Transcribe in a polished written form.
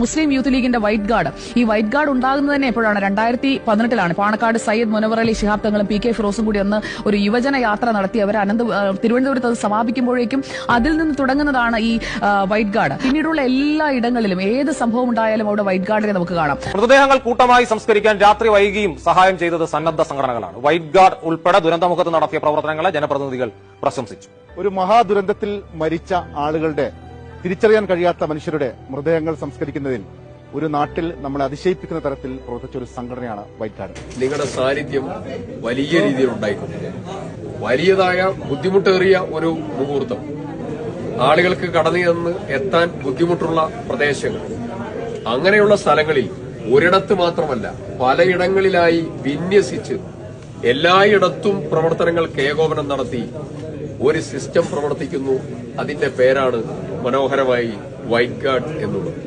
മുസ്ലിം youth ലീഗിന്റെ white guard ഈ white guard ഉണ്ടാകുന്നത് തന്നെ എപ്പോഴാണ് 2018 പാണക്കാട് സയ്യിദ് മുനവർ അലി ശിഹാബ് തങ്ങളും പി കെ ഫിറോസും കൂടി ഒന്ന് ഒരു യുവജന യാത്ര നടത്തി അവർ തിരുവനന്തപുരത്ത് അത് സമാപിക്കുമ്പോഴേക്കും അതിൽ നിന്ന് തുടങ്ങുന്നതാണ് ഈ വൈറ്റ് ഗാർഡ്. പിന്നീടുള്ള എല്ലാ ഇടങ്ങളിലും ഏത് സംഭവം ഉണ്ടായാലും അവിടെ വൈറ്റ് ഗാർഡിനെ നമുക്ക് കാണാം. മൃതദേഹങ്ങൾ കൂട്ടമായി സംസ്കരിക്കാൻ രാത്രി വൈകിയും സഹായം ചെയ്തത് സന്നദ്ധ സംഘടനകളാണ്. വൈറ്റ് ഗാർഡ് ഉൾപ്പെടെ ദുരന്തമുഖത്ത് നടത്തിയ പ്രവർത്തനങ്ങളെ ജനപ്രതിനിധികൾ പ്രശംസിച്ചു. ഒരു മഹാദുരന്തത്തിൽ മരിച്ച ആളുകളുടെ തിരിച്ചറിയാൻ കഴിയാത്ത മനുഷ്യരുടെ മൃതദേഹങ്ങൾ സംസ്കരിക്കുന്നതിൽ ഒരു നാട്ടിൽ നമ്മളെ അതിശയിപ്പിക്കുന്ന തരത്തിൽ പ്രവർത്തിച്ച ഒരു സംഘടനയാണ് വൈറ്റ് ഗാർഡ്. നിങ്ങളുടെ സാന്നിധ്യം വലിയ രീതിയിൽ ഉണ്ടായിട്ടുണ്ട്. വലിയതായ ബുദ്ധിമുട്ടേറിയ ഒരു മുഹൂർത്തം, ആളുകൾക്ക് കടന്നു ചെന്ന് എത്താൻ ബുദ്ധിമുട്ടുള്ള പ്രദേശങ്ങൾ, അങ്ങനെയുള്ള സ്ഥലങ്ങളിൽ ഒരിടത്ത് മാത്രമല്ല പലയിടങ്ങളിലായി വിന്യസിച്ച് എല്ലായിടത്തും പ്രവർത്തനങ്ങൾക്ക് ഏകോപനം നടത്തി ഒരു സിസ്റ്റം പ്രവർത്തിക്കുന്നു. അതിന്റെ പേരാണ് മനോഹരമായി വൈറ്റ് ഗാർഡ് എന്നുള്ളത്.